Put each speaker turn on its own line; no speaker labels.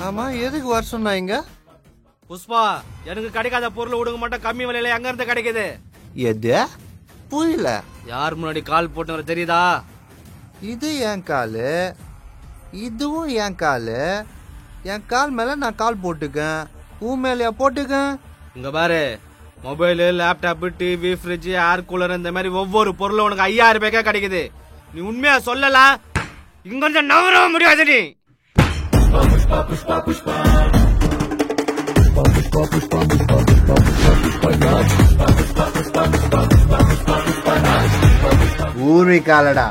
ஆமா, எதுக்கு வர சொன்னாங்க?
புஷ்பா, எனக்கு கிடைக்காத பொருள் விடுங்க மட்டும் கம்மி விலையில எங்க இருந்து கிடைக்குது?
எது புரியல?
யார் முன்னாடி கால் போட்டு தெரியுதா?
இது என் காலு, இதுவும் என் காலு. என் கால் மேல நான் கால் போட்டுக்கேன், உன் மேலயா போட்டுக்கேன்?
இங்க பாரு, mobile, laptop, TV, fridge, air cooler இந்த மாதிரி ஒவ்வொரு பொருளும் உனக்கு 5000 ரூபாய்க்கே கிடைக்குது. நீ உண்மையா சொல்லல, இங்க இருந்து நவர முடியாது. நீ
ஊரி காலடா.